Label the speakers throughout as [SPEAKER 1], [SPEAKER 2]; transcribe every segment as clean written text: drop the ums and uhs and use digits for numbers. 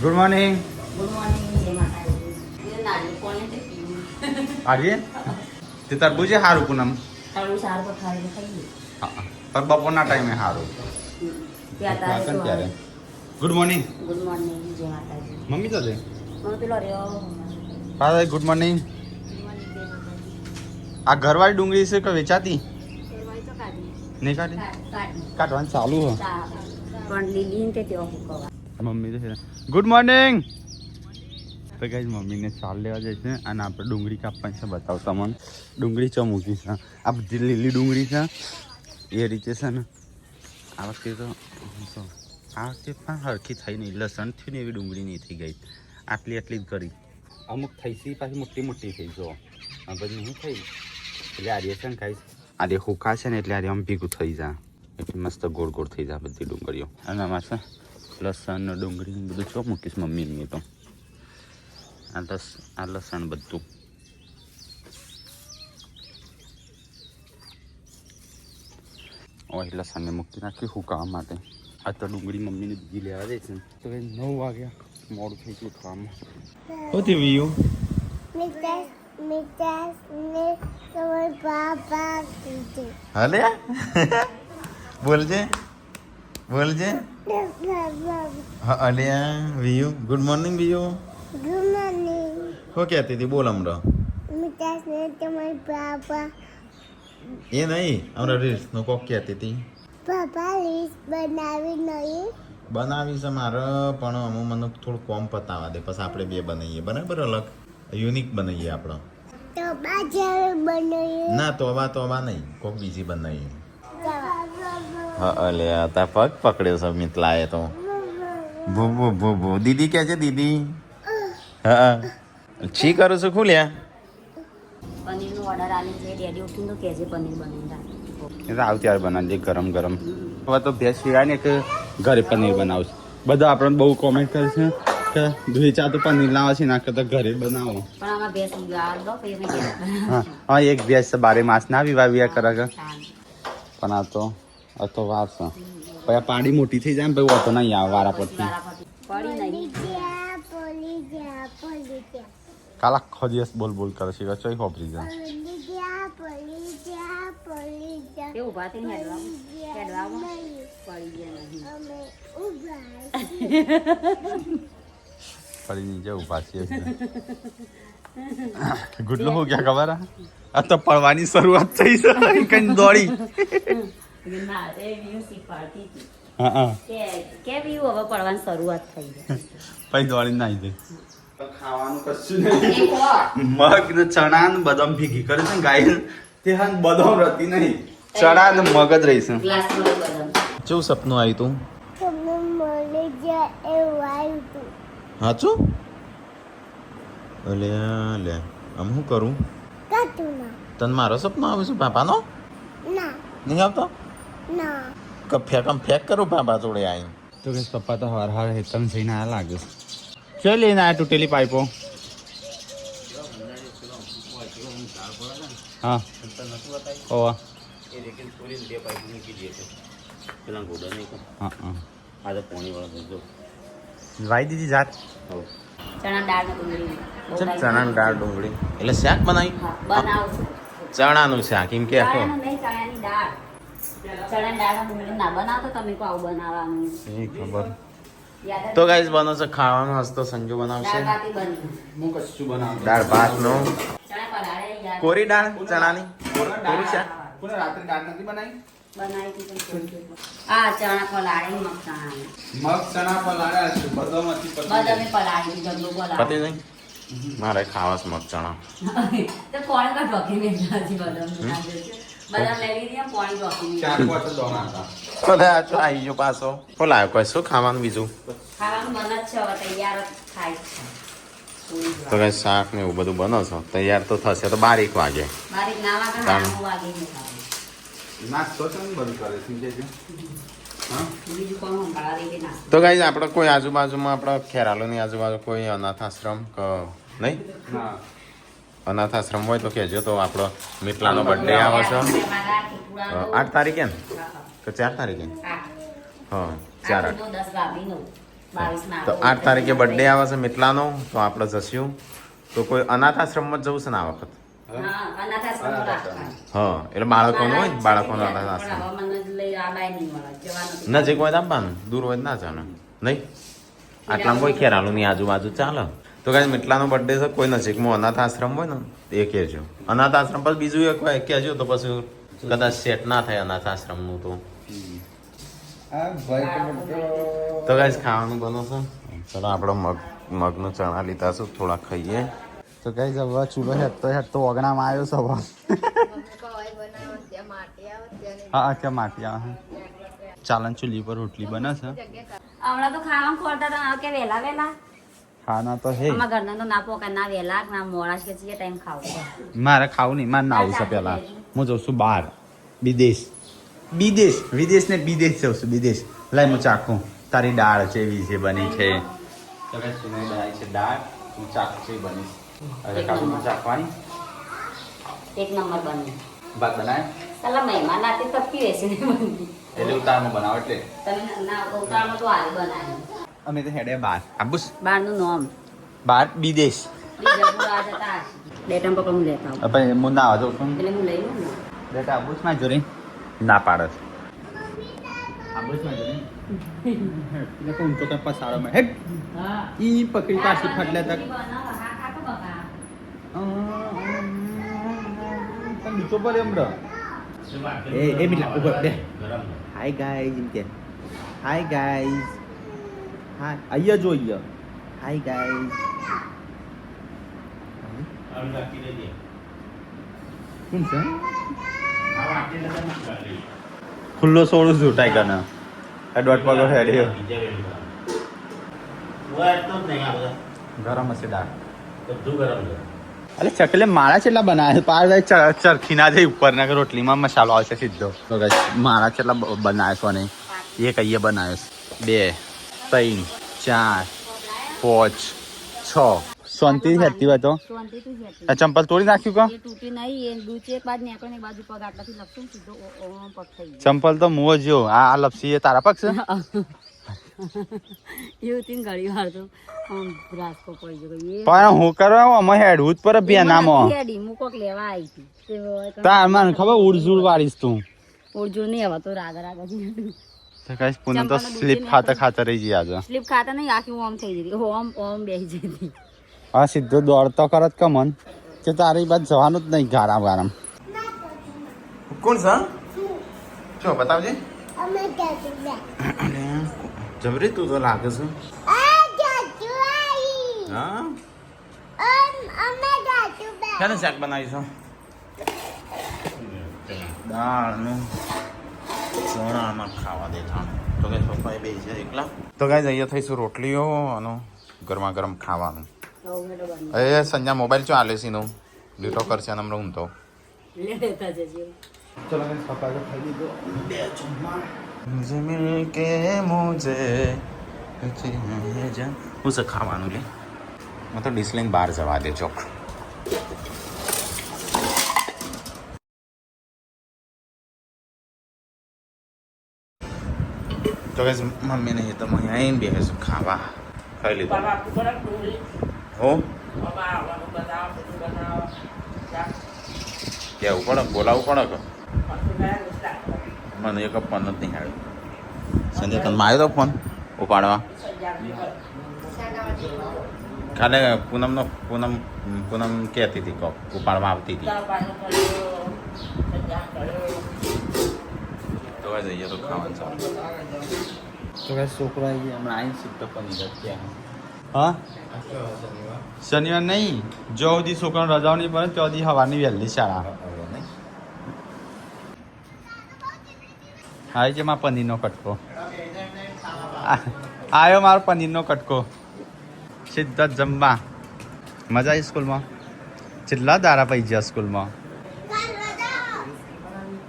[SPEAKER 1] Good morning.
[SPEAKER 2] Good morning જય માતાજી. એ નારિયેળ કોને તે પીવું?
[SPEAKER 1] આજે તે તરબૂચે સારું પૂનમ.
[SPEAKER 2] તારું સારું તો ખાઈને ખાઈએ.
[SPEAKER 1] હા પર બપોરના ટાઈમે સારું. ત્યારે ગુડ મોર્નિંગ.
[SPEAKER 2] ગુડ મોર્નિંગ જય માતાજી.
[SPEAKER 1] મમ્મી તો છે
[SPEAKER 2] મને પેલો રહ્યો.
[SPEAKER 1] હા ગુડ મોર્નિંગ. આ ઘરવાળી ડુંગળી છે કે વેચાતી નહીં? કાઢી કાઢવાનું ચાલુ હો
[SPEAKER 2] પણ લીલી ને તે હુકવા.
[SPEAKER 1] મમ્મી તો છે. Good morning. તો ગાઈસ મમ્મીને ચાલ લેવા જાય છે અને આપણે ડુંગળી કાપવાની છે. બતાવો તમને ડુંગળી ચો મૂકી છે. આ બધી લીલી ડુંગળી છે એ રીતે છે ને. આ વખતે તો આ વખતે પણ હરખી થઈ નહીં. લસણ થયું ને એવી ડુંગળી નહીં થઈ ગઈ. આટલી આટલી જ કરી. અમુક થઈ છે પાછી મોટી મોટી થઈ જો આ બધી નહીં થઈ. એટલે આર્ય છે ને ખાઈશ આર્ય હુકા છે ને એટલે આર્ય આમ ભેગું થઈ જાય એટલે મસ્ત ગોળ ગોળ થઈ જાય બધી ડુંગળીઓ. અને આમાં છે લસણ ડુંગળી બધું ચો મૂકીશ મમ્મીને તો. આ લસણ બધું ઓય લસણને મૂકી નાખ્યું હુકાવા માટે. આ તો ડુંગળી મમ્મીને બીજી લેવા જાય છે. તો 9 વાગ્યા મોડું થઈ ગયું ઉઠવામાં. હોતી વીયુ હલે બોલજે બોલજે. હા અલિયા વીયુ ગુડ મોર્નિંગ વીયુ.
[SPEAKER 3] Good morning.
[SPEAKER 1] શું કહેતી હતી બોલ હમણાં?
[SPEAKER 3] મિતાસ ને તમારા પાપા
[SPEAKER 1] એ નહીં હમણાં રીલ્સનો કોક કહેતી હતી.
[SPEAKER 3] પાપા લિસ્ટ બનાવી નહીં
[SPEAKER 1] બનાવી છે મારે પણ અમુક મને થોડું કોમ પતાવા દે પછી આપણે બે બનાવીએ બરાબર અલગ યુનિક બનાવીએ આપણે.
[SPEAKER 3] તો બાજાર બનાવીએ
[SPEAKER 1] ના તોબા નહીં કોક બીજી બનાવીએ. હા અલે તા પગ પકડ્યો છે મિતલાએ તો. ભૂ ભૂ ભૂ દીદી કે છે દીદી. હા છી કરું છું ખુલ્યા.
[SPEAKER 2] પનીરનો ઓર્ડર આલી છે રેડી ઉઠીને તો કેજે પનીર બનાવીને રાખી.
[SPEAKER 1] એ તો આવતી વાર બનાવજે ગરમ ગરમ. હવે તો ભેંસ સિવાય ને કે ઘરે પનીર બનાવશે. બધા આપણને બહુ કોમેન્ટ કરે છે કે વેચા તો પનીર લાવે છે ના કરતા ઘરે બનાવો.
[SPEAKER 2] પણ આમાં ભેંસ ગાળ દો પછી મેં કીધું.
[SPEAKER 1] હા એક ભેંસ બારે માસ ના વિવાહ કરે કે પણ આ તો વાર છે. પછી આ પાડી મોટી થઈ જાય ને પછી વાતો નહીં આવે વારા પરથી.
[SPEAKER 2] પડી નહીં
[SPEAKER 3] પોલી જા
[SPEAKER 1] કાલ આખો દિવસ બોલ બોલ કરે છે ચોઈ ખોપરી જાય.
[SPEAKER 2] એ ઊભા થઈને હેડવામાં પડી ગયા નહીં.
[SPEAKER 3] અમે ઉભા
[SPEAKER 1] પડી નીચે ઉભા છીએ. ગુડલો હો ગયા ખબર આ તો પડવાની શરૂઆત થઈ છે કઈ દોડી.
[SPEAKER 2] ના એ વ્યૂ શીખવાડતી હતી
[SPEAKER 1] હા
[SPEAKER 2] કે વ્યૂ હવે પડવાની શરૂઆત થઈ ગઈ.
[SPEAKER 1] પછી દોડી નાઈ દે. ખાવાનું કશું નહીં. મગ ને ચણા ને બદામ ભેગી કરે છે ને ગાય તે હા બદામ રહેતી નહીં ચણા ને મગ જ રહી છે.
[SPEAKER 2] ગ્લાસમાં બદામ
[SPEAKER 1] કેવું સપનું આવ્યું તું?
[SPEAKER 3] તમે મળે જા એવું આવ્યું તું
[SPEAKER 1] સાચું? લે લે આમ શું કરું?
[SPEAKER 3] કાતું ના
[SPEAKER 1] તને મારો સપનો આવે છે પાપાનો?
[SPEAKER 3] ના
[SPEAKER 1] નહીં આવતો?
[SPEAKER 3] ના
[SPEAKER 1] કે ફેક કરું પાપા જોડે આવી. તો કે પપ્પા તો હર હર હેતમ થઈને આ લાગે છે લઈને આ તૂટેલી પાઇપો. હા ઓવા વાઈ દીધી જાત.
[SPEAKER 2] ચણા દાળ ને ડુંગળી
[SPEAKER 1] ચણાની દાળ ડુંગળી એટલે શાક બનાવી.
[SPEAKER 2] બનાવશું.
[SPEAKER 1] ચણાનું શાક એમ કે આખો
[SPEAKER 2] ચણાનું નહીં, ચણાની દાળ. ચણાની દાળ ને ડુંગળી ના બનાવતો તમે કહો આવું બનાવવાનું.
[SPEAKER 1] એ ખબર.
[SPEAKER 2] યાદ
[SPEAKER 1] તો ગાઈસ બનશે ખાવાનું હસ્તો સંજુ બનાવશે.
[SPEAKER 2] દાળ બાટી બની.
[SPEAKER 1] હું કશું બનાવું દાળ ભાત નો
[SPEAKER 2] ચણા પલાળે યાર.
[SPEAKER 1] કોરી દાળ ચણાની કોરી શાક.
[SPEAKER 2] બનાવી દીધું થોડું. આ ચણા પલાળે મગ ચણાની.
[SPEAKER 1] મગ ચણા પલાળ્યા છે બધામાંથી
[SPEAKER 2] બદામે પલાળી દીધું, જમરૂ પલાળી.
[SPEAKER 1] પતી નહીં મારે ખાવાસ મગ ચણા.
[SPEAKER 2] તો કોણ કા ઢોકી મેલા છે બદામ નાખે છે. બદામ લેવી દે પાણી ઢોકી મેલા.
[SPEAKER 1] અરે આ તો આવી ગયો પાછો. બોલાયો કોઈ શું ખાવાનું બીજું?
[SPEAKER 2] ખાવાનું મન જ છે હવે તૈયાર જ થાય છે.
[SPEAKER 1] તો કઈ શાક ને એવું બધું બનો છો તૈયાર તો થશે તો 12 વાગે.
[SPEAKER 2] બારીક ના વાગે
[SPEAKER 1] તાણ.
[SPEAKER 2] 9 વાગે નહીં ખાવાનું.
[SPEAKER 1] નાસ્તો કેમ બંધ કરે છે?
[SPEAKER 2] બીજું કોણ સંભાળવા દે કે નાસ્તો.
[SPEAKER 1] તો ગાઈસ આપણે કોઈ આજુબાજુમાં આપણા ખેરાલુની આજુબાજુ કોઈ અનાથ આશ્રમ કે નહીં? અનાથ આશ્રમ હોય તો કહેજો. તો આપણો મિતલાનો બર્થડે આવે છે 8 તારીખે ને કે 4 તારીખે? હા 4
[SPEAKER 2] 10 વાગીનો 22 ના
[SPEAKER 4] તો 8 તારીખે બર્થડે આવે છે મિતલાનો, તો આપણે જશું. તો કોઈ અનાથ આશ્રમમાં જ જવું છે ને આ વખત?
[SPEAKER 2] હા અનાથ આશ્રમ રાખવાનું.
[SPEAKER 4] હા, એટલે બાળકોનો હોય ને, બાળકોનો અનાથ
[SPEAKER 2] પણ
[SPEAKER 4] આશ્રમ.
[SPEAKER 2] હવે મને લઈ આબાય નહીં મળે, જવાનું
[SPEAKER 4] નજીક હોય તો આપવાનું, દૂર હોય તો ના ચાલે નહીં. આટલામાં કોઈ ખેરાલું નહીં, આજુબાજુ ચાલે. તો કાંઈ મિતલાનો બર્થડે છે, કોઈ નજીકમાં અનાથ આશ્રમ હોય ને એ કહેજો. અનાથ આશ્રમ પર બીજું એક હોય કહેજો, તો પછી કદાચ સેટ ના થાય અનાથ આશ્રમનું તો. તો ગાઈસ ખાવાનું બનાવશો. ચલો આપણે મગનું ચણા લીધા છે, થોડા ખાઈએ.
[SPEAKER 1] તો ગાઈસ હવે ચૂલો હેઠતો ઓગણામાં આવ્યો છે હવે. હા કે માટી આવે ચાલન ચૂલી પર રોટલી બને છે.
[SPEAKER 2] હમણાં તો ખાવાનું ખોરતા હતા કે વહેલા વહેલા
[SPEAKER 1] ખાના તો હે
[SPEAKER 2] અમારા ઘરના તો ના પોકા ના વહેલા ના મોડા કે જે ટાઈમ ખાવું
[SPEAKER 1] મારે ખાવું નહીં, મારે નાવું છે પહેલા. હું જઉં છું બહાર, વિદેશ ને વિદેશ જઉં છું, વિદેશ. લાય હું ચાખું તારી દાળ કેવી છે બની છે. તો કાંઈ સુનાઈ બનાવી છે દાળ, હું ચાખું છે બની. હવે કાઢું ચાખવાની.
[SPEAKER 2] એક નંબર બની
[SPEAKER 1] ભાત બનાવે
[SPEAKER 2] પેલા મહેમાન આથી તપી રહેશે
[SPEAKER 1] એટલે ઉતારમાં બનાવો એટલે
[SPEAKER 2] તમે ના ઉતારમાં તો હાલ બનાવી
[SPEAKER 1] અમે તો હેડે બહાર આબુસ
[SPEAKER 2] બહારનું નામ
[SPEAKER 1] બહાર વિદેશ.
[SPEAKER 2] બીજા આ જતા હશે ડેટા પકડ હું લેતા આવું
[SPEAKER 1] પછી હું ના જાઉં છું
[SPEAKER 2] એટલે હું લઈ લઉં ને
[SPEAKER 1] બેટા આબુસ માં જોરી ના પાડે છે. આબુસ માં જોરી એટલે કોણ તો કઈ પસાડો માં હેડ
[SPEAKER 2] હા
[SPEAKER 1] ઈ પકડી પાછી ફટલે તક નીચો પર એમ એ મિલા ઉપર બે. હાય ગાઈઝ એમ કે હાય ગાઈઝ. હા અહીંયા જો અહીંયા હાય ગાઈઝ. કોણ છે ખુલ્લો સોળું છું ટાઈગરને એડવર્ટ પગો હેડ્યો ગરમ હશે દાળ અરે ચકલે માળા કેટલા બનાવે પાર ચરખી ના જાય ઉપર ના રોટલીમાં મસાલો આવશે સીધો. તો માળા કેટલા બનાવે છો ને એક અહીંયા બનાવે છે 2 3 4 5 6 શાંતિ હેતી હોય તો
[SPEAKER 2] શાંતિથી જ હતી.
[SPEAKER 1] આ ચંપલ તોડી નાખ્યું કા
[SPEAKER 2] એ તૂટી નહીં એ દૂચે એક બાજુ નીકળે ને એક બાજુ પગ આટલાથી લપસું સીધો ઓમ પગ થઈ ગયો
[SPEAKER 1] ચંપલ તો મુઓ જો આ લપસી એ તારા પગ છે
[SPEAKER 2] એવું તીન ઘડી વાર તો આમ રાસ્કો પડી ગયો એ
[SPEAKER 1] પણ હું કરવા અમે હેડવું જ પર ભેનામાં
[SPEAKER 2] હેડી હું કોક લેવા આવી હતી તે
[SPEAKER 1] તાર મને ખબર ઉડઝુડ વાળીશ તું
[SPEAKER 2] ઓરજોર નહીં હવે તો રાગ રાગ જ
[SPEAKER 1] તો કઈ પૂનમ તો સ્લીપ ખાતા રહી જઈ આજે
[SPEAKER 2] સ્લીપ ખાતા નહીં આખી ઓમ થઈ જતી ઓમ બેસી જતી
[SPEAKER 1] હા સીધો દોડતો કરત કમન કે તારી બાદ જવાનું જ નહીં ગારામ ગારામ.
[SPEAKER 4] કોણ છે? જો બતાવજે.
[SPEAKER 3] અમે જાજુ બે
[SPEAKER 4] જબરી તું તો લાગે છે.
[SPEAKER 3] આ જાજુ આઈ
[SPEAKER 4] હા
[SPEAKER 3] અમે જાજુ બે
[SPEAKER 4] ક્યારે શાક બનાવીશું? દાળનું ચણામાં ખાવા દેખાણું. તો કઈ પપ્પાએ બે છે એકલા. તો કઈ જઈએ થઈશું રોટલીઓ અને ગરમા ગરમ ખાવાનું. એ સંજ્ઞા મોબાઈલ ચો આલે સીનો લીટો કરશે ને હમણાં ઊંઘતો.
[SPEAKER 2] લેતા જજો
[SPEAKER 1] ચલો મેં પપ્પા તો ખાઈ લીધો બે ચુમ્મા.
[SPEAKER 4] મુझे मिलके मुझे હું છે ખાવાનું લે હું તો ડીશ લઈને બહાર જવા દે ચોક. તો કઈ મમ્મીને એ તો અહીં આવીને બેસે ખાવા ખાઈ લીધું હો કેવું પડે બોલાવવું પડે કે મને એક ફોન જ નહીં આવ્યો. સંજય તને આવ્યો તો ફોન ઉપાડવા કાલે પૂનમ કહેતી હતી કોક ઉપાડવા આવતી હતી. તો જઈએ તો ખાવાનું ચાલુ.
[SPEAKER 1] તો કઈ છોકરો આવી ગયા હમણાં આવીને સીધો પનીર ક્યાં હા શનિવાર નહીં જો સુધી છોકરાને રજાઓ નહીં પડે ત્યાં સુધી સવારની વહેલી શાળા. હા છે મારા પનીરનો કટકો આવ્યો મારો પનીરનો કટકો સીધા જ જમવા. મજા આવી સ્કૂલમાં? કેટલા દારા પડી ગયા સ્કૂલમાં?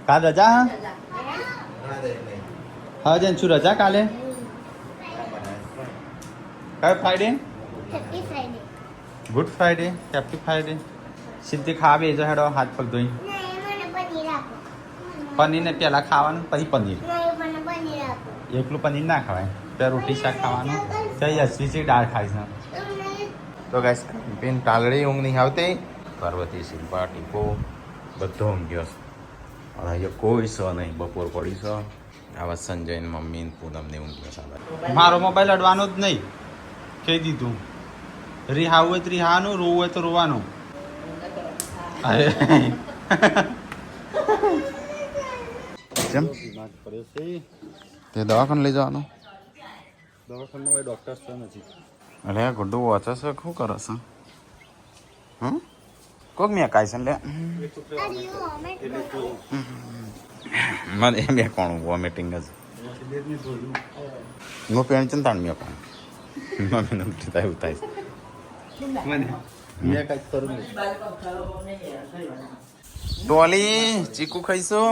[SPEAKER 1] કાલ રજા હા હા જન શું રજા કાલે કયો Friday?
[SPEAKER 3] Happy Friday
[SPEAKER 1] good Friday happy Friday. સીધી ખાવા બેજો હેડો હાથ પગ ધોઈ.
[SPEAKER 3] નહીં મને પનીર આપો
[SPEAKER 1] પનીરને પહેલાં ખાવાનું પછી પનીર
[SPEAKER 3] નહીં મને પનીર આપો
[SPEAKER 1] એકલું પનીર ના ખવાય પહેલાં રોટી શાક ખાવાનું. ચાલ યશવી દાળ ખાય છે
[SPEAKER 4] તો ગાઈસ પેન ટાલડી ઊંઘ નહીં આવતી પાર્વતી શિલ્પા ટીપો બધો ઊંઘ્યો છે અને અહીંયા કોઈ સ નહીં બપોર પડી છે આવા સંજય ને મમ્મી ને પૂનમ ને ઊંઘ્યો છે
[SPEAKER 1] મારો મોબાઈલ અડવાનો જ નહીં કહી દીધું રિહાવું હોય તો રિહાવાનું રોવું હોય તો રોવાનું અરે
[SPEAKER 4] કેમ તે દવાખાને લઈ જવાનું
[SPEAKER 1] દવાખાનામાં હોય ડૉક્ટર તો નથી
[SPEAKER 4] અરે ગુડ્ડુ વાંચે છે શું કરે છે હમ કોક મેં કાંઈ છે લે મને એમ કોણ વોમિટિંગ જ હું પેણ છે ને તાણ મેં પણ મમ્મીને ઉઠી થાય એવું થાય
[SPEAKER 1] મને મેં કાંઈ કરું નહીં
[SPEAKER 4] ટોલી ચીકુ ખાઈશું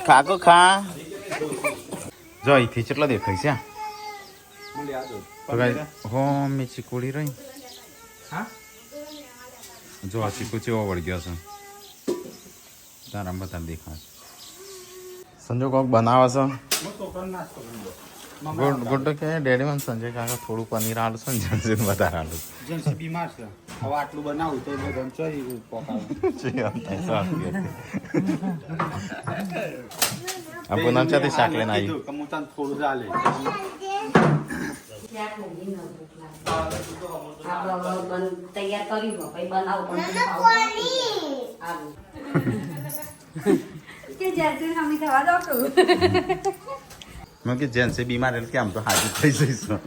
[SPEAKER 4] ખાકો ખા જો અહીંથી કેટલા દેખાય છે તો કાંઈ હો મેં ચીકુડી રહી
[SPEAKER 1] હા
[SPEAKER 4] જો આ ચીકુ ચેવો વળી ગયો છે તારા બધા દેખાશે સંજય કોક બનાવે છે ગુડ કે ડેડી મને સંજય કાકા થોડું પનીર આલું છે ને જનસીન વધારે આલું
[SPEAKER 1] જેમ બીમાર છે હવે આટલું બનાવું તો બધા ચોરી પકાવું
[SPEAKER 4] આ પૂનમ સાથે શાક લઈને આવી
[SPEAKER 1] હું તને થોડું ચાલે
[SPEAKER 2] તૈયાર કર્યું પછી બનાવો કે જલ્દી હમી થવા દો
[SPEAKER 4] મેં કે જેન્સે બીમાર એટલે કે આમ તો હાજર થઈ જઈશું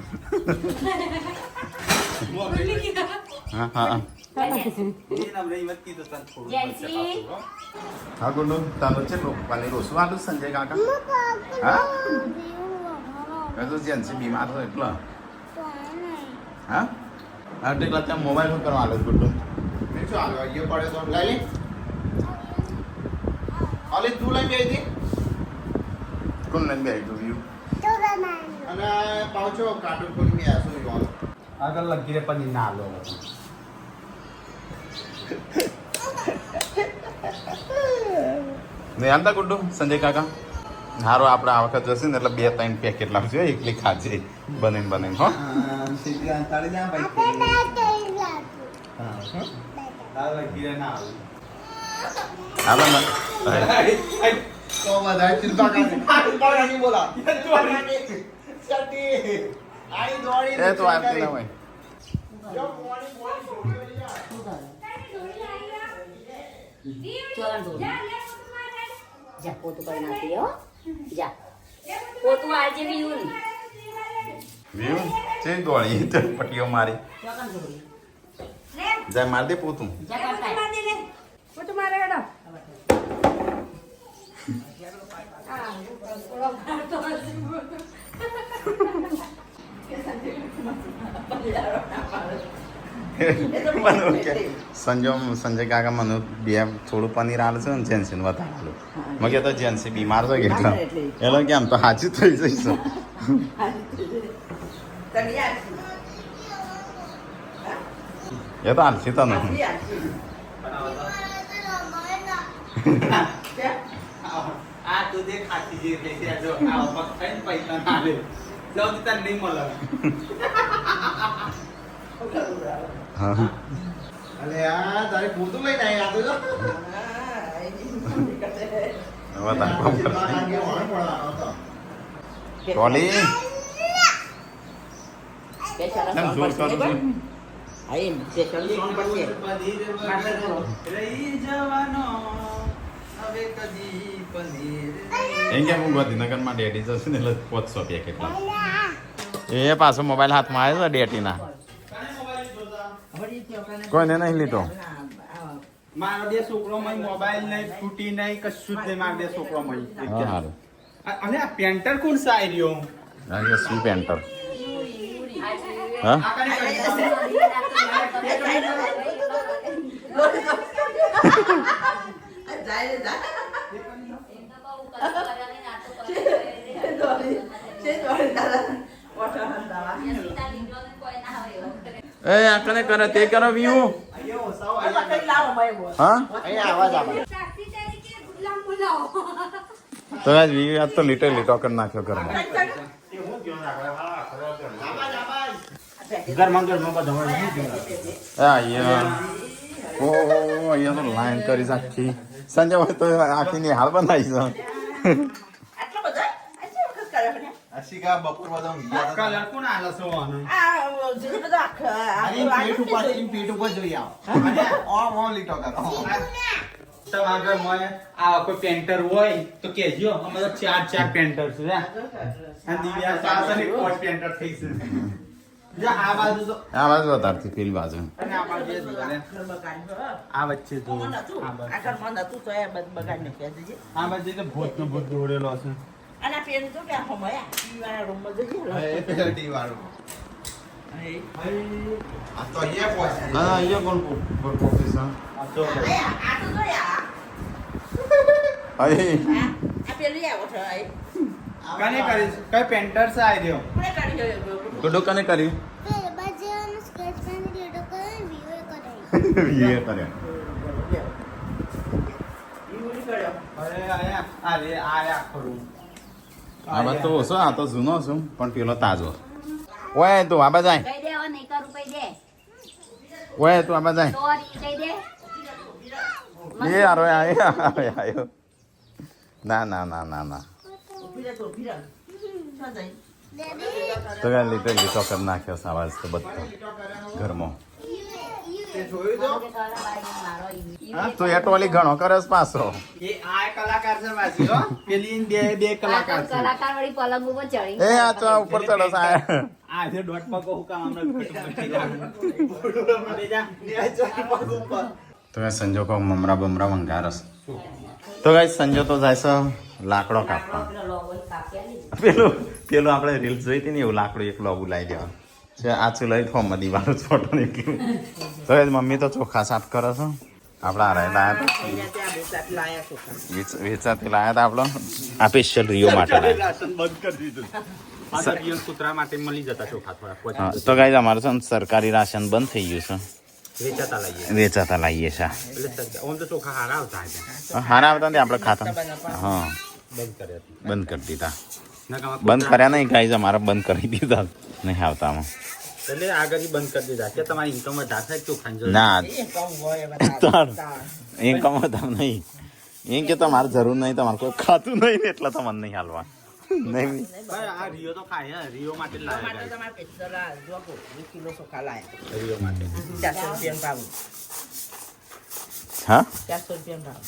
[SPEAKER 4] હા હા હા ગુંડુ તારો છે પનીર ઓછું આલું સંજય કાકા હા તો જેન્સે બીમાર હતો એટલો હા એટલે ત્યાં મોબાઈલ પર કરવા આલો ગુંડુ શું આવ્યો અહીંયા પડે તો લઈ લે અલે તું લઈ બે હતી કોણ લઈને બે આવ્યું યુ અને પાછો કાર્ટૂન ખોલી મેં આસો યુ
[SPEAKER 1] આગળ લગી રે પનીર ના લો
[SPEAKER 4] નહીં આનતા ગુડ્ડુ સંજય કાકા હારો આપણે આ વખત જશે ને એટલે 2-3 પેકેટ લાવજો એકલી ખાજે બને હો એ તો આપતી ના હોય
[SPEAKER 2] જા પોતું કરી નાખી હો જા પોતું આજે બી યુન
[SPEAKER 4] વ્યુ છે દોડી તો પટીઓ મારી
[SPEAKER 2] ચોકન છોડી
[SPEAKER 4] જાય માર દે પોતું
[SPEAKER 2] જા કરતા પોતું મારે હેડો
[SPEAKER 4] સંજય કાકા મને બે થોડું પનીર આલું છે ને જેન્સીને વધારે આલું મેં કહેતો જેન્સી બીમાર છે કેટલા એટલે કે આમ તો સાચું થઈ જઈશું એ તો હાલશી તો નહીં
[SPEAKER 1] આ તું દે ખાતી જે પૈસા જો આ પગ થઈને પૈસા ના લે જાવ તો તને નહીં મળે
[SPEAKER 4] હા
[SPEAKER 1] અલે આ તારે પોતું લઈને આવ્યા તો
[SPEAKER 4] ટોલી
[SPEAKER 2] સ્પેશિયલ
[SPEAKER 4] જોર કરું છું
[SPEAKER 2] આઈ સ્પેશિયલ સોંગ પડશે
[SPEAKER 1] રહી જવાનો હવે કદી પનીર
[SPEAKER 4] એમ કે હું ગાંધીનગરમાં ડેડી જશે ને એટલે 500 પેકેટ લાવ એ પાછો મોબાઈલ હાથમાં આવ્યો છે ડેટીના કોઈને નહીં લીધો
[SPEAKER 1] મારો બે છોકરો મય મોબાઈલ નહીં ફૂટી નહીં કશું જ નહીં મારો બે છોકરો મય
[SPEAKER 4] હા સારું
[SPEAKER 1] અને આ પેન્ટર કોણ સાઈ રહ્યો
[SPEAKER 4] આ સ્વી પેન્ટર હા એ આકને કરે તે કરો વ્યુ હા તો આજ વ્યુ આજ તો લીટર લીટો કરી નાખ્યો ઘરમાં
[SPEAKER 1] ગરમા ગરમા બધા હોય.
[SPEAKER 4] અહીંયા ઓ અહીંયા તો લાઈન કરી સાચી સંજય હોય તો આખી નિહાળ બનાવી છે.
[SPEAKER 1] અશિકા બપોર બધા ઊંઘ્યા હતા. કલર કોણ આલે છે ઓનો? પીઠ ઉપર જોઈ આવો. ઓમ લીટો કરો. તમારા ઘરમાં આવા કોઈ પેન્ટર હોય તો કહેજો. અમે તો ચાર પેન્ટર છે. અને દિવ્યા સાસને પાંચ પેન્ટર થઈ છે. જો આ બાજુ તો
[SPEAKER 4] આ બાજુ વધારથી પેલી બાજુ
[SPEAKER 1] અને આ બાજુ એ દિવાલે. આ વચ્ચે તો આ બાજુ તો ભૂતનો ભૂત દોડેલો છે.
[SPEAKER 5] અને પેલું તો ક્યાં હમણાં ટીવાળા રૂમમાં જઈએ
[SPEAKER 1] એ પેલા ટી વાળો. આ તો અહીંયા પહોંચે.
[SPEAKER 4] હા અહીંયા કોણ પ્રોફેસર
[SPEAKER 1] આ તો
[SPEAKER 5] આ તો જોયા
[SPEAKER 4] અહીં
[SPEAKER 5] આ પેલી આવો છો
[SPEAKER 1] કને કરી કઈ પેન્ટર છે આઈ રહ્યો.
[SPEAKER 5] કોને કાઢી
[SPEAKER 4] ગુડો કને કર્યું
[SPEAKER 3] પેલા બાજુનું સ્કેચ પેન લીધો કરે વિવો કરાય.
[SPEAKER 4] વીએ કર્યા
[SPEAKER 1] અરે આયા આ રે આયા ખરું.
[SPEAKER 4] આ બાદ તો ઓછો આ તો જૂનો છું પણ પેલો તાજો. ઓય તું આ બાજુ આય.
[SPEAKER 2] કહી દે હવે નહીં કરું કહી દે
[SPEAKER 4] ઓય તું આ બાજુ આય.
[SPEAKER 2] સોરી કહી દે
[SPEAKER 4] એ યાર ઓય આયો ના ના ના ના ના તો કઈ લીટો કરી નાખ્યો છે આવાજ તો બધો ઘરમાં.
[SPEAKER 1] તે જોયું તો
[SPEAKER 4] હા તો એ ટોલી ઘણો કરે છે પાછો.
[SPEAKER 1] એ આ કલાકાર છે બાજી હો. પેલી બે કલાકાર છે.
[SPEAKER 2] કલાકાર વળી પલંગ ઉપર ચડી
[SPEAKER 4] એ આ તો આ ઉપર ચડો છે આ.
[SPEAKER 1] આ જે દોઢ પગ હું કામ અમને પટી જા ને ચાર પગ ઉપર.
[SPEAKER 4] તો કઈ સંજો કો મમરા બમરા વંગારસ. તો કઈ સંજો તો જાય છે લાકડો કાપવા. પેલું આપણે રીલ્સ જોઈ હતી ને એવું લાકડું એક લોબું લાવી દેવાનું છે. આ ચૂલાઈ ફોર્મમાં દીવાનો જ ફોટો નીકળ્યું. તો એ મમ્મી તો ચોખા સાફ કરે છે. આપણા હારે લાયા હતા વેચાતી લાયા હતા આપણો આ સ્પેશિયલ રિયો માટે લાયા.
[SPEAKER 1] રાશન બંધ કરી દીધું. આ તો રિયલ કૂતરા માટે મળી જતા ચોખા થોડા.
[SPEAKER 4] હા, તો ગાઈઝ અમારું છે ને સરકારી રાશન બંધ થઈ ગયું
[SPEAKER 1] વેચાતા લઈએ
[SPEAKER 4] છે. વેચાતા લાવીએ છીએ.
[SPEAKER 1] એટલે ઓમ તો ચોખા હારા આવતા હતા.
[SPEAKER 4] હારા આવતા ને આપણે ખાતા. હા
[SPEAKER 1] બંધ કર્યા
[SPEAKER 4] બંધ કરી દીધા.
[SPEAKER 1] ના
[SPEAKER 4] બંધ કર્યા નહીં ગાઈઝ અમારે બંધ કરી દીધા નહીં આવતામાં.
[SPEAKER 1] એટલે આગળ બંધ કરી દીધા કે તમારી ઇન્કમ વધારે થાય ચોખા
[SPEAKER 4] ના ઇન્કમ વધારે નહીં. એમ કે તમારે જરૂર નહીં તમારે કોઈ ખાતું નહીં ને એટલે તમારે નહીં હાલવા નહીં.
[SPEAKER 1] આ રિયો તો ખાય હે. રિયો માટે જ લાવ્યા
[SPEAKER 5] કિલો ચોખા લાયા
[SPEAKER 1] રિયો માટે
[SPEAKER 5] 400 રૂપિયા ભાવ
[SPEAKER 4] હા
[SPEAKER 5] 400 રૂપિયા ભાવ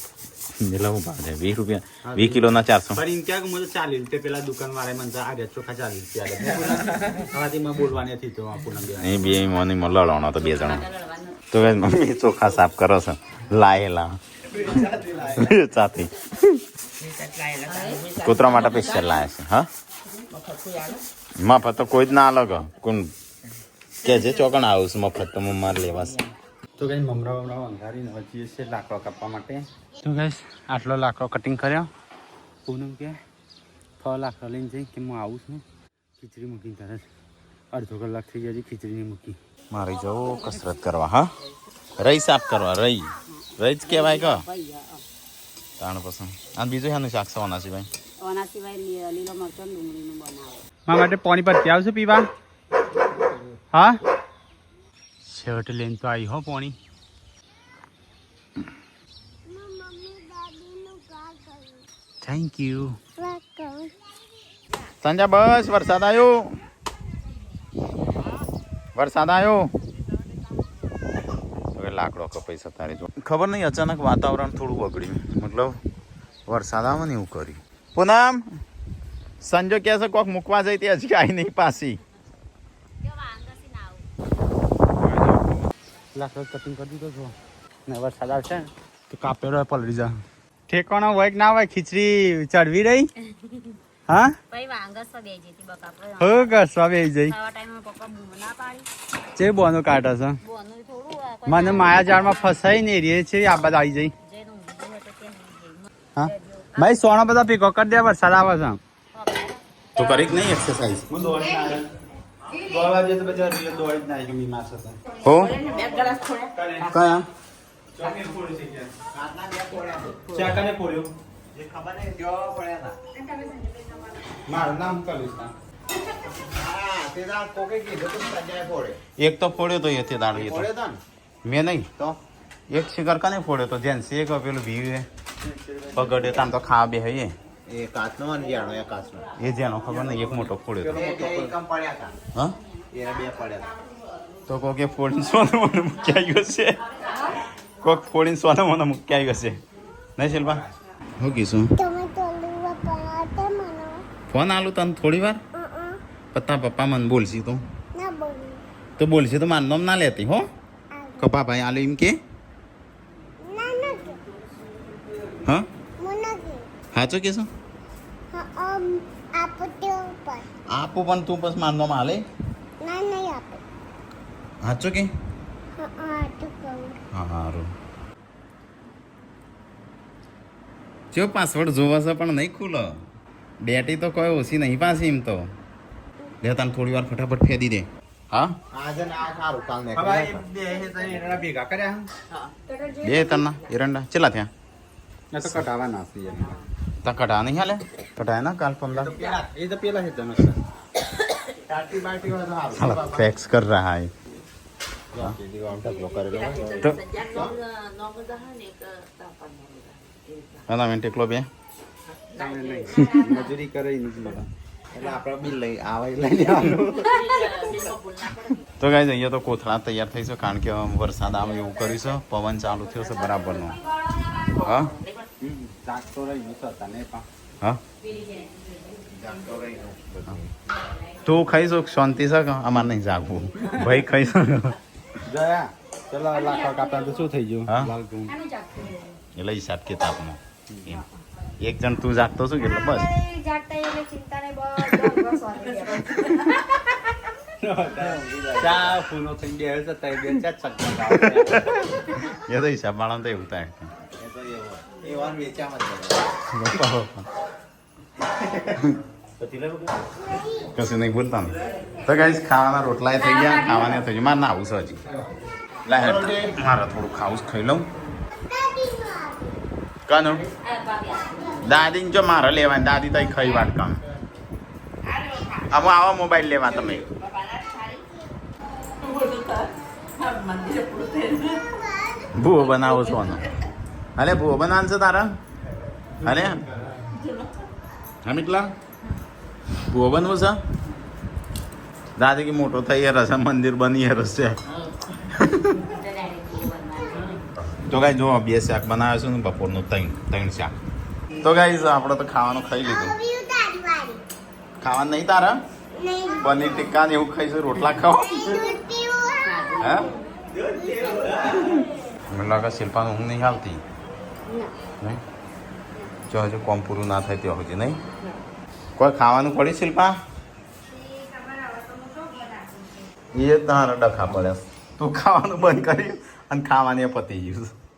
[SPEAKER 4] એટલે હું ભાવ છે 20 રૂપિયા 20 કિલોના 400.
[SPEAKER 1] પણ એમ ક્યાંક મને 40 રૂપિયા પેલા દુકાન વાળા મને આ ચોખા 40 રૂપિયા આવાથી મેં બોલવાની હતી તો પૂનમ બે
[SPEAKER 4] એ બે મોની લડવાનો તો બે જણા. તો કઈ મમ્મી ચોખા સાફ કરો છો લાયેલા ચાથી કૂતરા માટે સ્પેશિયલ લાયા છે. હા મફત તો કોઈ જ ના અલગ કોણ કે જે ચોકણ આવું છું મફત તો મારે લેવાશે.
[SPEAKER 1] તો કઈ મમરા વંગારીને હજી છે લાકડો કાપવા માટે. તો કઈ આટલો લાકડો કટિંગ કર્યો. પૂનમ કે 6 લાકડો લઈને જઈ કે હું આવું છું ખીચડી મૂકી તરત અડધો કલાક થઈ જાય ખીચડીની મૂકી.
[SPEAKER 4] મારે જવું કસરત કરવા. હા રહી સાફ કરવા રહી જ કહેવાય કે તાણ પસંદ. અને બીજું શાનું શાક સવાના સિવાય
[SPEAKER 2] ઓના સિવાય લીલો મરચો ડુંગળીનું બનાવે.
[SPEAKER 1] મારા માટે પાણી પર ત્યાં આવશે પીવા. હા છેવટે લઈને તો આવી હો પાણી.
[SPEAKER 3] મમ્મી દાદીનું કા કર્યું
[SPEAKER 1] થેન્ક યુ.
[SPEAKER 3] વાત કરું
[SPEAKER 4] સંજા બસ વરસાદ આવ્યો. વરસાદ આવ્યો. હવે લાકડો કપાઈ સતારે જો ખબર નહીં અચાનક વાતાવરણ થોડું બગડ્યું. મતલબ વરસાદ આવે ને એવું કર્યું. પૂનમ સંજો કહે છે કોક મૂકવા જઈ તે હજી આવી નહીં પાછી.
[SPEAKER 1] લાકડો કટિંગ કરી દીધો છો ને વરસાદ આવશે ને તો કાપેલો પલળી જા. ઠેકાણો હોય કે ના હોય ખીચડી ચડવી રહી. હા
[SPEAKER 2] ભાઈ વાંગસ તો બે જેતી બકાપરો
[SPEAKER 1] હો કસવા બે જઈ
[SPEAKER 2] ખાવા ટાઈમે પપ્પા બૂમ ના પાડી
[SPEAKER 1] જે બોનો કાઢે છે.
[SPEAKER 2] બોનું થોડું
[SPEAKER 1] મને માયાજાળમાં ફસાઈ ને રે છે આ બધા આવી જઈ.
[SPEAKER 2] જેનું ઊંધું હતું તે નહીં
[SPEAKER 1] હા ભાઈ સોનો બધા ભેગો કરી દે વરસાદ આવે છે.
[SPEAKER 4] તો કરી જ નહીં એક્સરસાઇઝ
[SPEAKER 1] હું દોડી ના દોડવા જઈએ તો બધા દોડી જ ના આવી બીમાર થતા.
[SPEAKER 4] હો
[SPEAKER 5] બે ગ્લાસ થોડા
[SPEAKER 4] કયા
[SPEAKER 1] ચોકીર ફોડી છે કે ચાકાને ફોડ્યો
[SPEAKER 5] જે ખબર નહીં કેવા પડ્યા હતા
[SPEAKER 1] મારું નામ કલીશ ના તે દાળ કોકે કીધું તું સંજય ફોડે.
[SPEAKER 4] એક તો ફોડ્યો તો એ તે દાડો એ તો
[SPEAKER 1] ફોડ્યો તો ને?
[SPEAKER 4] મેં નહીં
[SPEAKER 1] તો
[SPEAKER 4] એક શિકાર કને ફોડ્યો તો જેન એક પેલું ભીવે પગડે તામ તો ખાવા બે હઈએ
[SPEAKER 1] એ કાચનો અને જાણો એ કાચનો.
[SPEAKER 4] એ જેનો ખબર નહીં એક મોટો ફોડ્યો
[SPEAKER 1] એ બે એકમ પડ્યા હતા.
[SPEAKER 4] તો હા
[SPEAKER 1] એના બે પડ્યા હતા.
[SPEAKER 4] તો કોકે ફોડીને સોનું મને મૂકી આવ્યો છે કોક ફોડીને સોનું મને મૂકી આવ્યો છે નહીં શિલ્પા હું કીશું
[SPEAKER 3] તમે તોલુવા પરાઠા મને
[SPEAKER 4] ફોન આલું તને થોડી વાર પત્તા પપ્પા મને બોલશી તું
[SPEAKER 3] ના બોલું
[SPEAKER 4] તો બોલશી તો મારું નામ ના લેતી હો કપા ભાઈ આલુ એમ કે
[SPEAKER 3] ના નથી
[SPEAKER 4] હા
[SPEAKER 3] મને
[SPEAKER 4] સાચો કહેશો
[SPEAKER 3] હા આપો તે ઉપર
[SPEAKER 4] આપું પણ તું બસ મારું નામ હાલે
[SPEAKER 3] ના નહીં આપો
[SPEAKER 4] સાચો કે
[SPEAKER 3] હા તો કહું
[SPEAKER 4] હા સારું જો પાસવર્ડ જોવા છે પણ નહીં ખુલો બેટી તો કોઈ ઓછી નહીં પાછી એમ તો લે તને થોડી વાર ફટાફટ ફેદી દે હા
[SPEAKER 1] આજે ને આ સારું કાલ ને.
[SPEAKER 5] હવે
[SPEAKER 1] હવે બે હે તઈ એના ભેગા કર્યા.
[SPEAKER 4] બે તરના એરંડા ચેલા થયા
[SPEAKER 1] ના તો કટાવાના છે એને.
[SPEAKER 4] તા કઢા નહીં હાલે કઢાય ના કાલ પંદર
[SPEAKER 1] એ તો પેલા છે તમે. ટાટી બાટી હોય તો સારું.
[SPEAKER 4] હાલા ફેક્સ કર રહા હે
[SPEAKER 1] જો પેલી આમ ટકલો કરેલો હોય.
[SPEAKER 4] તો
[SPEAKER 5] નોમ દહા ને એક તાપા
[SPEAKER 4] આના મેં ટેકલો બે
[SPEAKER 1] મજૂરી કરે નહીં બધા. એટલે આપણે બિલ લઈ આવે લઈ આવવાનું.
[SPEAKER 4] તો ગાઈઝ અહીંયા તો કોથળા તૈયાર થઈ છે કારણ કે વરસાદ આવે એવું કર્યું છે પવન ચાલુ થયો છે બરાબરનો હા
[SPEAKER 1] જાગતો રહી ગયું હતા ને પણ.
[SPEAKER 4] હા
[SPEAKER 1] જાગતો રહી ગયું બધું.
[SPEAKER 4] તું ખાઈશું શાંતિ છે કે અમારે નહીં જાગવું ભાઈ ખાઈશું
[SPEAKER 1] જયા ચલો લાખો કાપતા તો શું થઈ ગયું?
[SPEAKER 4] હા?
[SPEAKER 1] લાલ તું.
[SPEAKER 4] એટલે હિસાબ કિતાબનો એમ. એક જણ તું જાગતો છું એટલે બસ
[SPEAKER 1] ચા ફૂલો થઈ ગયા છે તઈ બે ચાર ચકમક આવે.
[SPEAKER 4] એ તો હિસાબ વાળા તો એવું થાય
[SPEAKER 1] એ તો એવો. એ વાર વેચામાં જ કરે.
[SPEAKER 4] કશું નહીં બોલતા ને તો ગાઈઝ ખાવાના રોટલા થઈ ગયા ખાવાના થઈ ગયા મારે ના આવું છે હજી લા હેડ મારે થોડું ખાવું જ ખાઈ લઉં કાનું દાદીને જો મારે લેવાની દાદી તઈ ખાઈ વાત કામ આમાં આવા મોબાઈલ લેવા તમે ભૂવો બનાવો છો ને અરે ભૂવો બનાવશે તારા અરે હા મિકલા ભૂવો બનવું છે દાદી કે મોટો થઈ રશે મંદિર બની રશે તો ગાઈ જો બે શાક બનાવ્યો છે ને બપોરનું ત્રણ શાક તો ગાઈ આપણે તો ખાવાનું ખાઈ લીધું
[SPEAKER 3] આવ્યું તારી વાળી
[SPEAKER 4] ખાવાનું નહીં તારા
[SPEAKER 3] નહીં
[SPEAKER 4] પનીર ટિક્કા ને એવું ખાઈશું રોટલા ખાઓ
[SPEAKER 3] દૂધ પીવું
[SPEAKER 4] હે મને લાગે શિલ્પાનું ઊંઘ નહીં આવતી નહીં જો હજુ કોમ પૂરું ના થાય ત્યાં સુધી નહીં કોઈ ખાવાનું પડ્યું શિલ્પા એ તારા ડખા પડે તું ખાવાનું બંધ કર્યું અને ખાવાની પતી ગયું